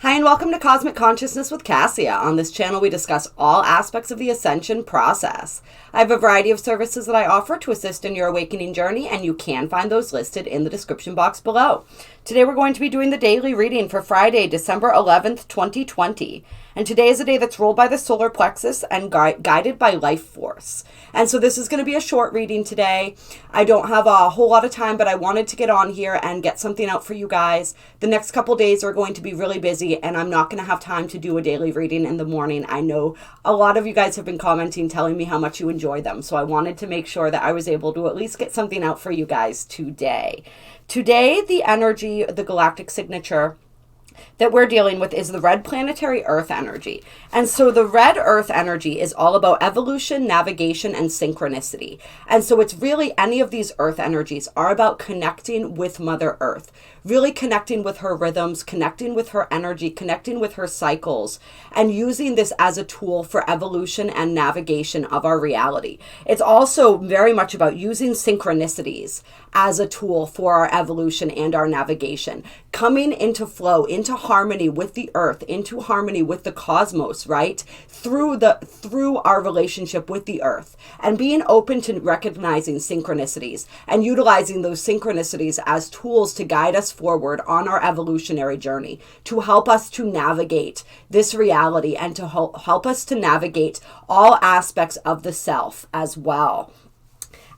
Hi and welcome to Cosmic Consciousness with Cassia. On this channel we discuss all aspects of the ascension process. I have a variety of services that I offer to assist in your awakening journey, and you can find those listed in the description box below. Today we're going to be doing the daily reading for Friday, December 11th, 2020. And today is a day that's ruled by the solar plexus and guided by life force. And so this is going to be a short reading today. I don't have a whole lot of time, but I wanted to get on here and get something out for you guys. The next couple days are going to be really busy, and I'm not going to have time to do a daily reading in the morning. I know a lot of you guys have been commenting, telling me how much you enjoy them. So I wanted to make sure that I was able to at least get something out for you guys today. Today, the energy, the galactic signature that we're dealing with is the red planetary earth energy. And so the red earth energy is all about evolution, navigation, and synchronicity. And so it's really any of these earth energies are about connecting with Mother Earth, really connecting with her rhythms, connecting with her energy, connecting with her cycles, and using this as a tool for evolution and navigation of our reality. It's also very much about using synchronicities as a tool for our evolution and our navigation, coming into flow, into harmony with the earth, into harmony with the cosmos, right? Through our relationship with the earth, and being open to recognizing synchronicities and utilizing those synchronicities as tools to guide us forward on our evolutionary journey, to help us to navigate this reality and to help us to navigate all aspects of the self as well.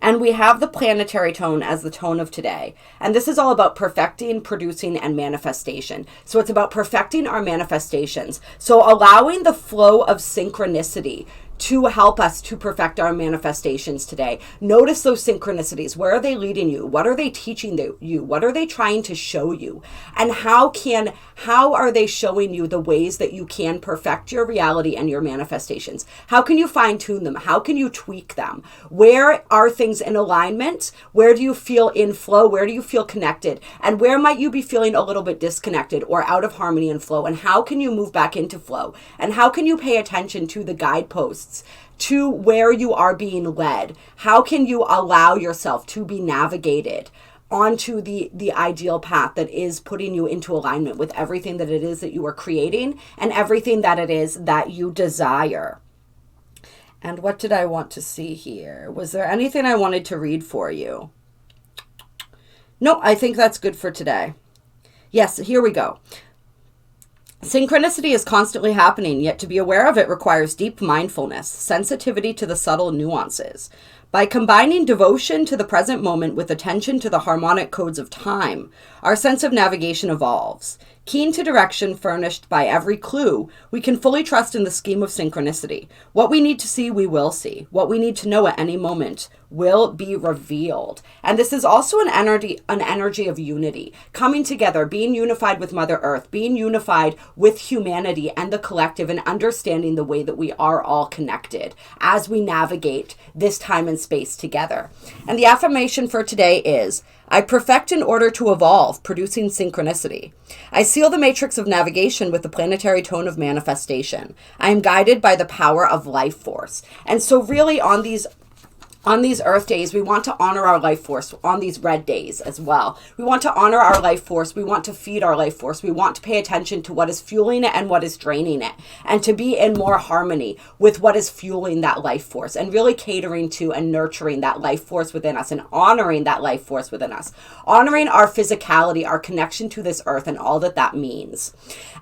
And we have the planetary tone as the tone of today. And this is all about perfecting, producing, and manifestation. So it's about perfecting our manifestations. So allowing the flow of synchronicity to help us to perfect our manifestations today. Notice those synchronicities. Where are they leading you? What are they teaching you? What are they trying to show you? And how are they showing you the ways that you can perfect your reality and your manifestations? How can you fine tune them? How can you tweak them? Where are things in alignment? Where do you feel in flow? Where do you feel connected? And where might you be feeling a little bit disconnected or out of harmony and flow? And how can you move back into flow? And how can you pay attention to the guideposts to where you are being led? How can you allow yourself to be navigated onto the ideal path that is putting you into alignment with everything that it is that you are creating and everything that it is that you desire? And what did I want to see here? Was there anything I wanted to read for you? No, I think that's good for today. Yes, here we go. Synchronicity is constantly happening, yet to be aware of it requires deep mindfulness, sensitivity to the subtle nuances. By combining devotion to the present moment with attention to the harmonic codes of time, our sense of navigation evolves. Keen to direction furnished by every clue, we can fully trust in the scheme of synchronicity. What we need to see, we will see. What we need to know at any moment will be revealed. And this is also an energy of unity, coming together, being unified with Mother Earth, being unified with humanity and the collective, and understanding the way that we are all connected as we navigate this time and space together. And the affirmation for today is, I perfect in order to evolve, producing synchronicity. I seal the matrix of navigation with the planetary tone of manifestation. I am guided by the power of life force. And so really on these earth days, we want to honor our life force. On these red days as well, we want to honor our life force. We want to feed our life force. We want to pay attention to what is fueling it and what is draining it, and to be in more harmony with what is fueling that life force, and really catering to and nurturing that life force within us, and honoring that life force within us, honoring our physicality, our connection to this earth, and all that that means.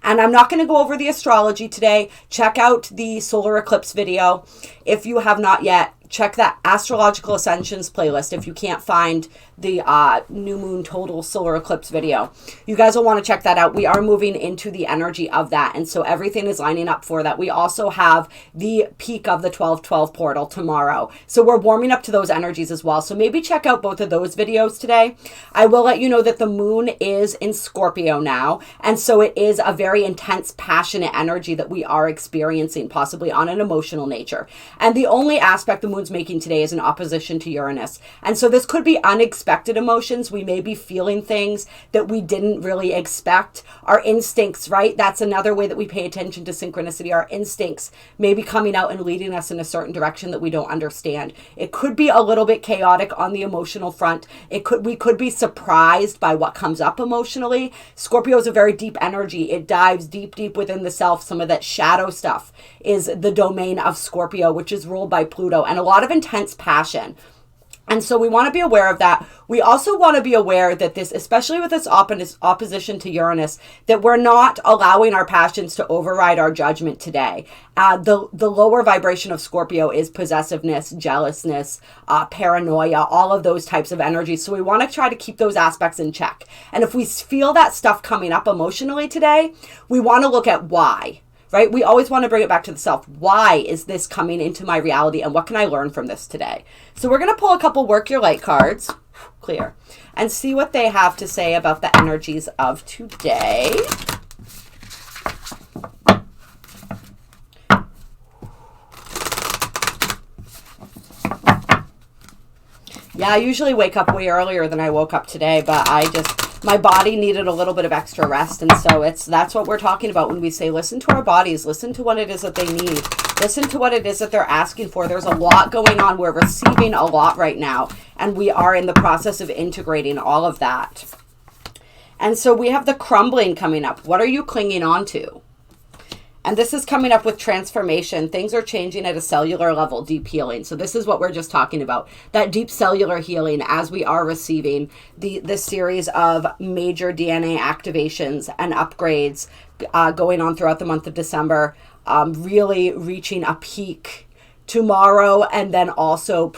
And I'm not going to go over the astrology today. Check out the solar eclipse video if you have not yet. Check that Astrological Ascensions playlist if you can't find the new moon total solar eclipse video. You guys will want to check that out. We are moving into the energy of that, and so everything is lining up for that. We also have the peak of the 12/12 portal tomorrow, so we're warming up to those energies as well. So maybe check out both of those videos today. I will let you know that the moon is in Scorpio now, and so it is a very intense, passionate energy that we are experiencing, possibly on an emotional nature. And the only aspect the moon's making today is an opposition to Uranus, and so this could be unexpected unexpected emotions. We may be feeling things that we didn't really expect. Our instincts, right? That's another way that we pay attention to synchronicity. Our instincts may be coming out and leading us in a certain direction that we don't understand. It could be a little bit chaotic on the emotional front. We could be surprised by what comes up emotionally. Scorpio is a very deep energy. It dives deep, deep within the self. Some of that shadow stuff is the domain of Scorpio, which is ruled by Pluto, and a lot of intense passion. And so we want to be aware of that. We also want to be aware that this, especially with this opposition to Uranus, that we're not allowing our passions to override our judgment today. The lower vibration of Scorpio is possessiveness, jealousness, paranoia, all of those types of energies. So we want to try to keep those aspects in check. And if we feel that stuff coming up emotionally today, we want to look at why. Right? We always want to bring it back to the self. Why is this coming into my reality, and what can I learn from this today? So we're going to pull a couple Work Your Light cards, clear, and see what they have to say about the energies of today. Yeah, I usually wake up way earlier than I woke up today, but my body needed a little bit of extra rest, and so that's what we're talking about when we say listen to our bodies, listen to what it is that they need, listen to what it is that they're asking for. There's a lot going on. We're receiving a lot right now, and we are in the process of integrating all of that. And so we have the crumbling coming up. What are you clinging on to? And this is coming up with transformation. Things are changing at a cellular level, deep healing. So this is what we're just talking about, that deep cellular healing as we are receiving the series of major DNA activations and upgrades going on throughout the month of December, really reaching a peak tomorrow, and then also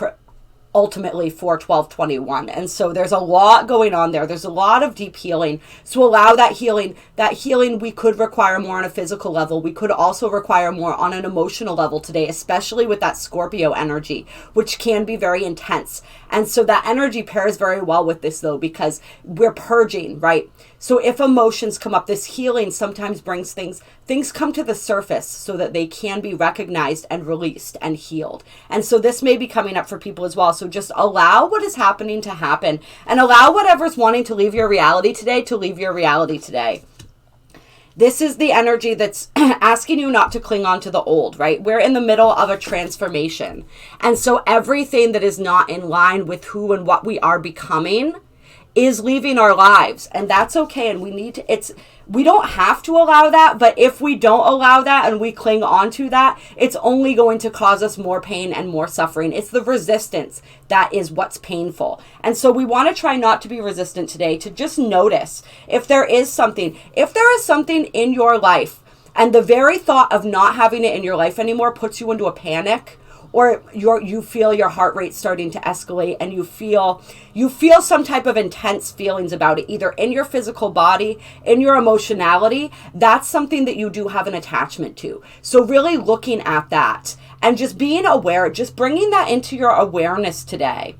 ultimately for 12/21. And so there's a lot going on there. There's a lot of deep healing. So allow that healing. That healing we could require more on a physical level. We could also require more on an emotional level today, especially with that Scorpio energy, which can be very intense. And so that energy pairs very well with this though, because we're purging, right? So if emotions come up, this healing sometimes brings things come to the surface so that they can be recognized and released and healed. And so this may be coming up for people as well. So just allow what is happening to happen, and allow whatever's wanting to leave your reality today to leave your reality today. This is the energy that's asking you not to cling on to the old, right? We're in the middle of a transformation. And so everything that is not in line with who and what we are becoming is leaving our lives, and that's okay. And we don't have to allow that, but if we don't allow that and we cling on to that, it's only going to cause us more pain and more suffering. It's the resistance that is what's painful. And so we want to try not to be resistant today, to just notice if there is something in your life, and the very thought of not having it in your life anymore puts you into a panic, or you feel your heart rate starting to escalate, and you feel some type of intense feelings about it, either in your physical body, in your emotionality, that's something that you do have an attachment to. So really looking at that and just being aware, just bringing that into your awareness today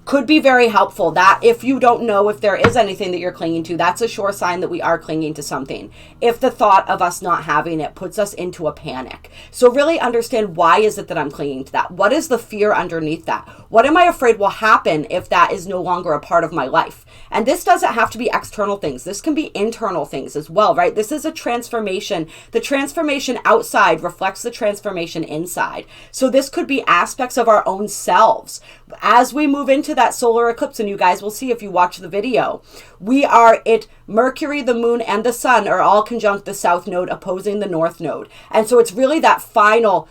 could be very helpful. That if you don't know if there is anything that you're clinging to, that's a sure sign that we are clinging to something. If the thought of us not having it puts us into a panic. So really understand, why is it that I'm clinging to that? What is the fear underneath that? What am I afraid will happen if that is no longer a part of my life? And this doesn't have to be external things. This can be internal things as well, right? This is a transformation. The transformation outside reflects the transformation inside. So this could be aspects of our own selves. As we move into that solar eclipse, and you guys will see if you watch the video, Mercury, the moon, and the sun are all conjunct the south node, opposing the north node. And so it's really that final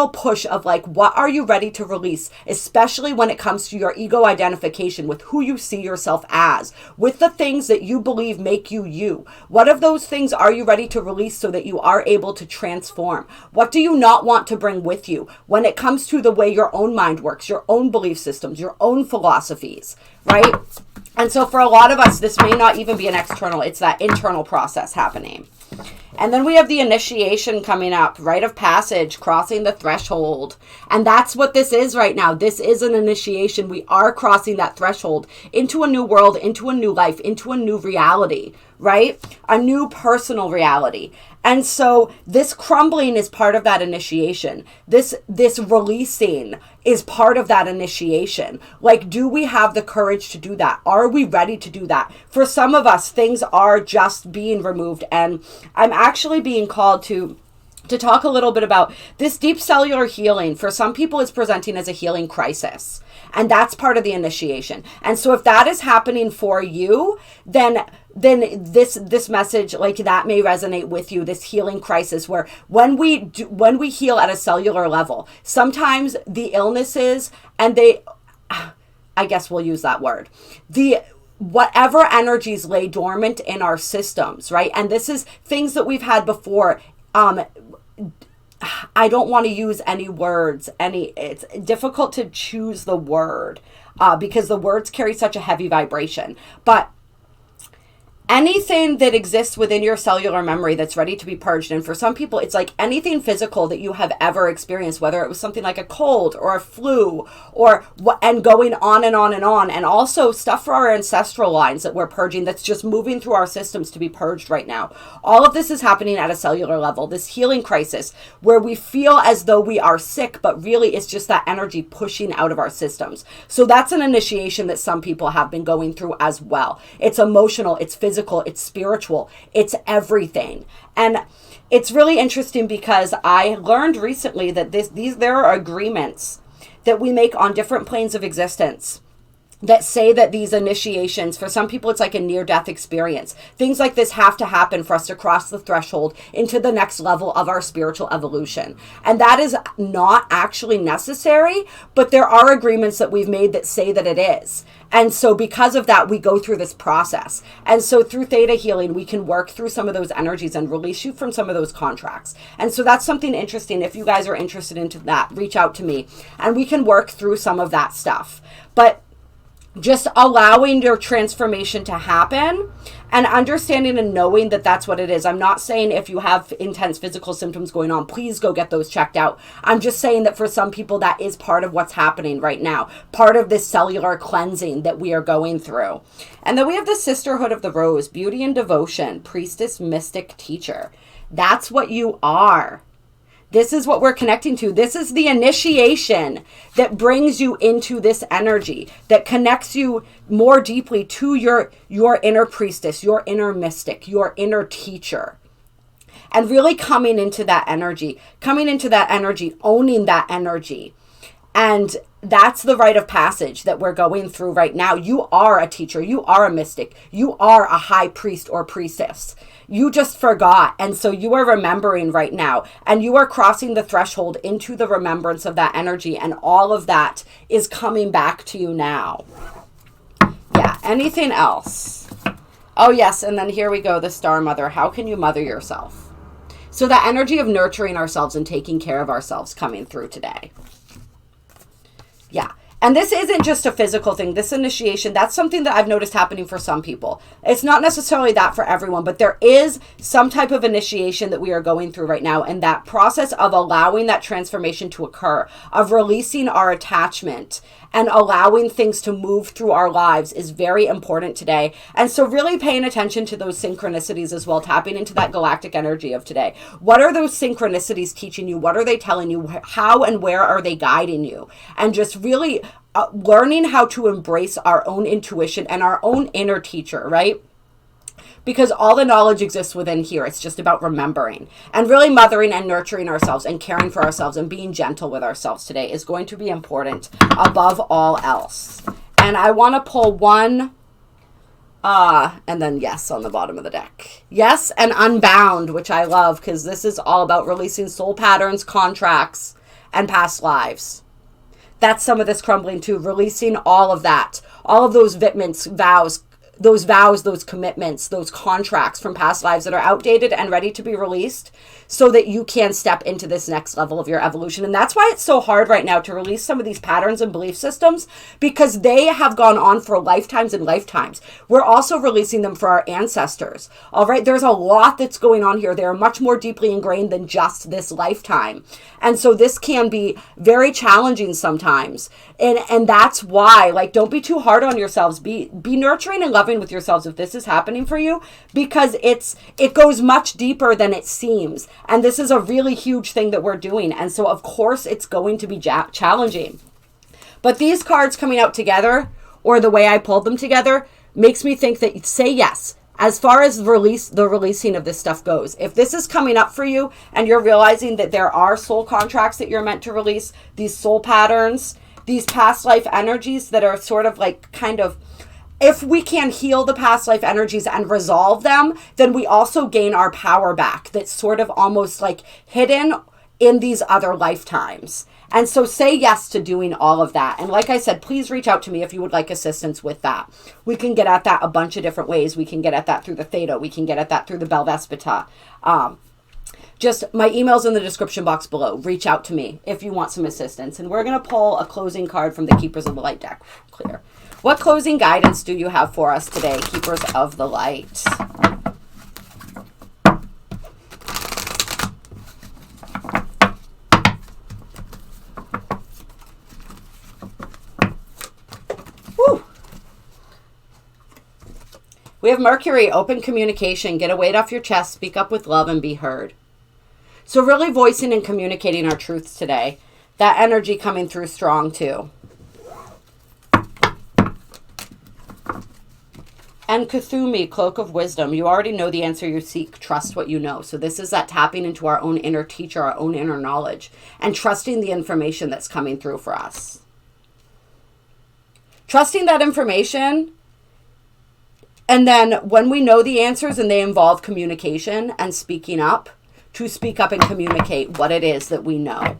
push of like, what are you ready to release, especially when it comes to your ego identification with who you see yourself as, with the things that you believe make you you. What of those things are you ready to release so that you are able to transform? What do you not want to bring with you when it comes to the way your own mind works, your own belief systems, your own philosophies, right? And so for a lot of us, this may not even be an external, it's that internal process happening. And then we have the initiation coming up, rite of passage, crossing the threshold. And that's what this is right now. This is an initiation. We are crossing that threshold into a new world, into a new life, into a new reality, right? A new personal reality. And so this crumbling is part of that initiation. This releasing is part of that initiation. Like, do we have the courage to do that? Are we ready to do that? For some of us, things are just being removed. And I'm actually being called to talk a little bit about this deep cellular healing. For some people, it's presenting as a healing crisis. And that's part of the initiation. And so if that is happening for you, then this message, like, that may resonate with you, this healing crisis, where when we heal at a cellular level, sometimes the illnesses and I guess we'll use that word, whatever energies lay dormant in our systems, right? And this is things that we've had before. I don't want to use any words. It's difficult to choose the word because the words carry such a heavy vibration. But anything that exists within your cellular memory that's ready to be purged. And for some people, it's like anything physical that you have ever experienced, whether it was something like a cold or a flu and going on and on and on. And also stuff for our ancestral lines that we're purging that's just moving through our systems to be purged right now. All of this is happening at a cellular level, this healing crisis where we feel as though we are sick, but really it's just that energy pushing out of our systems. So that's an initiation that some people have been going through as well. It's emotional, it's physical, it's spiritual, it's everything. And it's really interesting because I learned recently that there are agreements that we make on different planes of existence that say that these initiations, for some people, it's like a near-death experience. Things like this have to happen for us to cross the threshold into the next level of our spiritual evolution. And that is not actually necessary, but there are agreements that we've made that say that it is. And so because of that, we go through this process. And so through theta healing, we can work through some of those energies and release you from some of those contracts. And so that's something interesting. If you guys are interested into that, reach out to me and we can work through some of that stuff. But just allowing your transformation to happen and understanding and knowing that that's what it is. I'm not saying if you have intense physical symptoms going on, please go get those checked out. I'm just saying that for some people, that is part of what's happening right now, part of this cellular cleansing that we are going through. And then we have the Sisterhood of the Rose, beauty and devotion, priestess, mystic, teacher. That's what you are. This is what we're connecting to. This is the initiation that brings you into this energy, that connects you more deeply to your inner priestess, your inner mystic, your inner teacher. And really coming into that energy, owning that energy. And that's the rite of passage that we're going through right now. You are a teacher. You are a mystic. You are a high priest or priestess. You just forgot. And so you are remembering right now. And you are crossing the threshold into the remembrance of that energy. And all of that is coming back to you now. Yeah. Anything else? Oh, yes. And then here we go. The Star Mother. How can you mother yourself? So the energy of nurturing ourselves and taking care of ourselves coming through today. Yeah. And this isn't just a physical thing. This initiation, that's something that I've noticed happening for some people. It's not necessarily that for everyone, but there is some type of initiation that we are going through right now. And that process of allowing that transformation to occur, of releasing our attachment and allowing things to move through our lives is very important today. And so really paying attention to those synchronicities as well, tapping into that galactic energy of today. What are those synchronicities teaching you? What are they telling you? How and where are they guiding you? And just really learning how to embrace our own intuition and our own inner teacher, right? Because all the knowledge exists within here. It's just about remembering and really mothering and nurturing ourselves and caring for ourselves and being gentle with ourselves today is going to be important above all else. And I want to pull one, and then yes on the bottom of the deck. Yes, and Unbound, which I love because this is all about releasing soul patterns, contracts, and past lives. That's some of this crumbling too, releasing all of that, all of those vows, those commitments, those contracts from past lives that are outdated and ready to be released so that you can step into this next level of your evolution. And that's why it's so hard right now to release some of these patterns and belief systems because they have gone on for lifetimes and lifetimes. We're also releasing them for our ancestors. All right. There's a lot that's going on here. They're much more deeply ingrained than just this lifetime. And so this can be very challenging sometimes. And that's why, like, don't be too hard on yourselves. Be nurturing and loving loving with yourselves if this is happening for you, because it goes much deeper than it seems. And this is a really huge thing that we're doing. And so of course it's going to be challenging. But these cards coming out together, or the way I pulled them together, makes me think that say yes. As far as the releasing of this stuff goes, if this is coming up for you and you're realizing that there are soul contracts that you're meant to release, these soul patterns, these past life energies that are sort of like kind of, if we can heal the past life energies and resolve them, then we also gain our power back that's sort of almost like hidden in these other lifetimes. And so say yes to doing all of that. And like I said, please reach out to me if you would like assistance with that. We can get at that a bunch of different ways. We can get at that through the Theta. We can get at that through the Belvaspata. Just my email's in the description box below. Reach out to me if you want some assistance. And we're going to pull a closing card from the Keepers of the Light deck. Clear. What closing guidance do you have for us today, Keepers of the Light? We have Mercury, open communication, get a weight off your chest, speak up with love, and be heard. So really voicing and communicating our truths today. That energy coming through strong too. And Kuthumi, cloak of wisdom. You already know the answer you seek. Trust what you know. So this is that tapping into our own inner teacher, our own inner knowledge, and trusting the information that's coming through for us. Trusting that information. And then when we know the answers and they involve communication and speaking up, to speak up and communicate what it is that we know.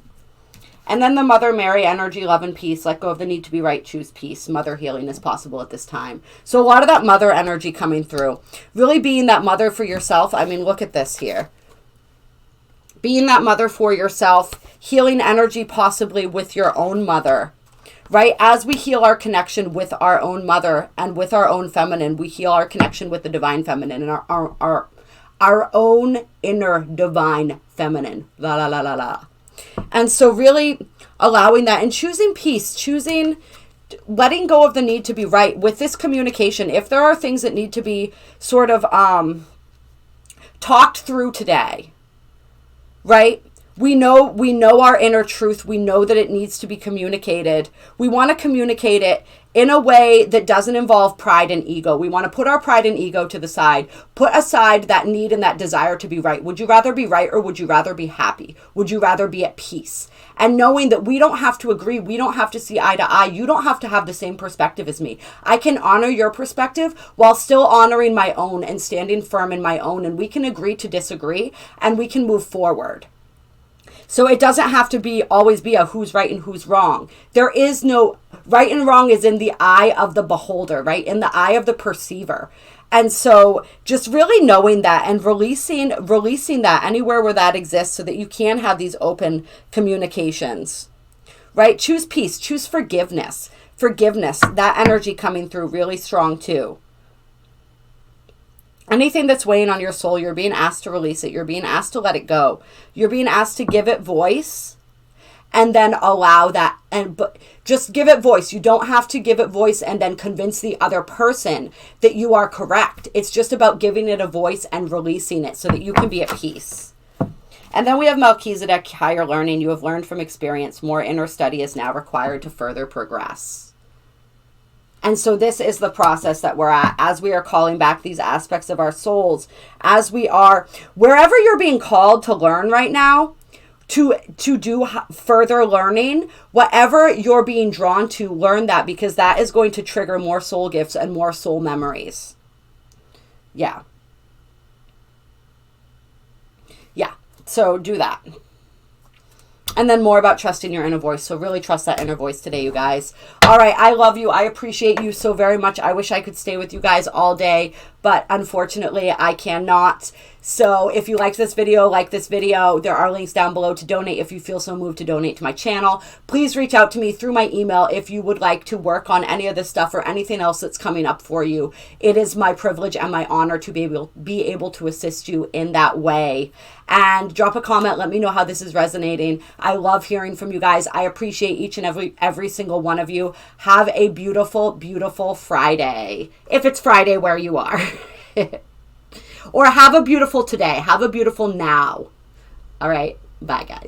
And then the Mother Mary energy, love and peace. Let go of the need to be right, choose peace. Mother healing is possible at this time. So a lot of that mother energy coming through. Really being that mother for yourself. I mean, look at this here. Being that mother for yourself. Healing energy possibly with your own mother. Right? As we heal our connection with our own mother and with our own feminine, we heal our connection with the divine feminine and our own inner divine feminine. La la la la la. And so really allowing that and choosing peace, choosing letting go of the need to be right with this communication. If there are things that need to be sort of talked through today, right? We know our inner truth. We know that it needs to be communicated. We want to communicate it in a way that doesn't involve pride and ego. We want to put our pride and ego to the side, put aside that need and that desire to be right. Would you rather be right or would you rather be happy? Would you rather be at peace? And knowing that we don't have to agree, we don't have to see eye to eye. You don't have to have the same perspective as me. I can honor your perspective while still honoring my own and standing firm in my own. And we can agree to disagree and we can move forward. So it doesn't have to always be a who's right and who's wrong. There is no right and wrong is in the eye of the beholder, right? In the eye of the perceiver. And so just really knowing that and releasing that anywhere where that exists so that you can have these open communications, right? Choose peace, choose forgiveness. Forgiveness, that energy coming through really strong too. Anything that's weighing on your soul, you're being asked to release it. You're being asked to let it go. You're being asked to give it voice and then allow that. But just give it voice. You don't have to give it voice and then convince the other person that you are correct. It's just about giving it a voice and releasing it so that you can be at peace. And then we have Melchizedek, higher learning. You have learned from experience. More inner study is now required to further progress. And so this is the process that we're at as we are calling back these aspects of our souls, as we are, wherever you're being called to learn right now, to do further learning, whatever you're being drawn to, learn that, because that is going to trigger more soul gifts and more soul memories. Yeah. Yeah. So do that. And then more about trusting your inner voice. So really trust that inner voice today, you guys. All right. I love you. I appreciate you so very much. I wish I could stay with you guys all day. but unfortunately I cannot. So if you like this video, there are links down below to donate if you feel so moved to donate to my channel. Please reach out to me through my email if you would like to work on any of this stuff or anything else that's coming up for you. It is my privilege and my honor to be able to assist you in that way. And drop a comment. Let me know how this is resonating. I love hearing from you guys. I appreciate each and every single one of you. Have a beautiful, beautiful Friday. If it's Friday where you are. Or have a beautiful today. Have a beautiful now. All right. Bye, guys.